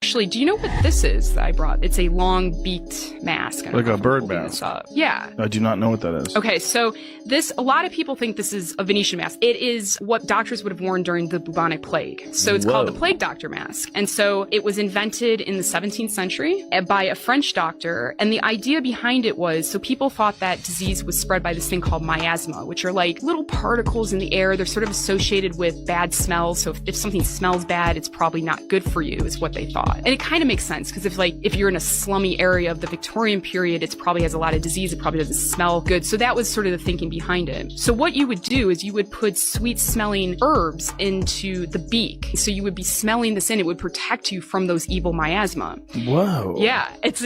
Actually, do you know what this is that I brought? It's a long beaked mask. Like a bird mask. Yeah. I do not know what that is. Okay, so a lot of people think this is a Venetian mask. It is what doctors would have worn during the bubonic plague. So it's called the plague doctor mask. And so it was invented in the 17th century by a French doctor. And the idea behind it was, so people thought that disease was spread by this thing called miasma, which are like little particles in the air. They're sort of associated with bad smells. So if something smells bad, it's probably not good for you, is what they thought. And it kind of makes sense, because if you're in a slummy area of the Victorian period, it probably has a lot of disease. It probably doesn't smell good. So that was sort of the thinking behind it. So what you would do is you would put sweet smelling herbs into the beak. So you would be smelling this in. It would protect you from those evil miasma. Whoa. Yeah. Is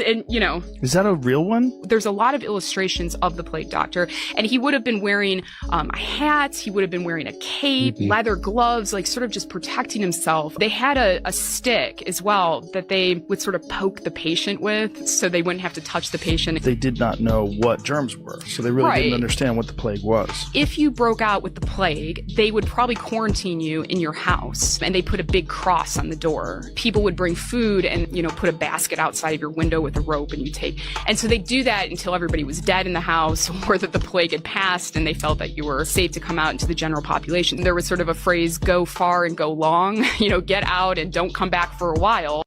that a real one? There's a lot of illustrations of the plague doctor, and he would have been wearing a hat. He would have been wearing a cape, leather gloves, like sort of just protecting himself. They had a stick as well that they would sort of poke the patient with, so they wouldn't have to touch the patient. They did not know what germs were, so they really didn't understand what the plague was. If you broke out with the plague, they would probably quarantine you in your house, and they put a big cross on the door. People would bring food and, put a basket outside of your window with a rope, and you take. And so they do that until everybody was dead in the house, or that the plague had passed, and they felt that you were safe to come out into the general population. There was sort of a phrase, go far and go long, get out and don't come back for a while.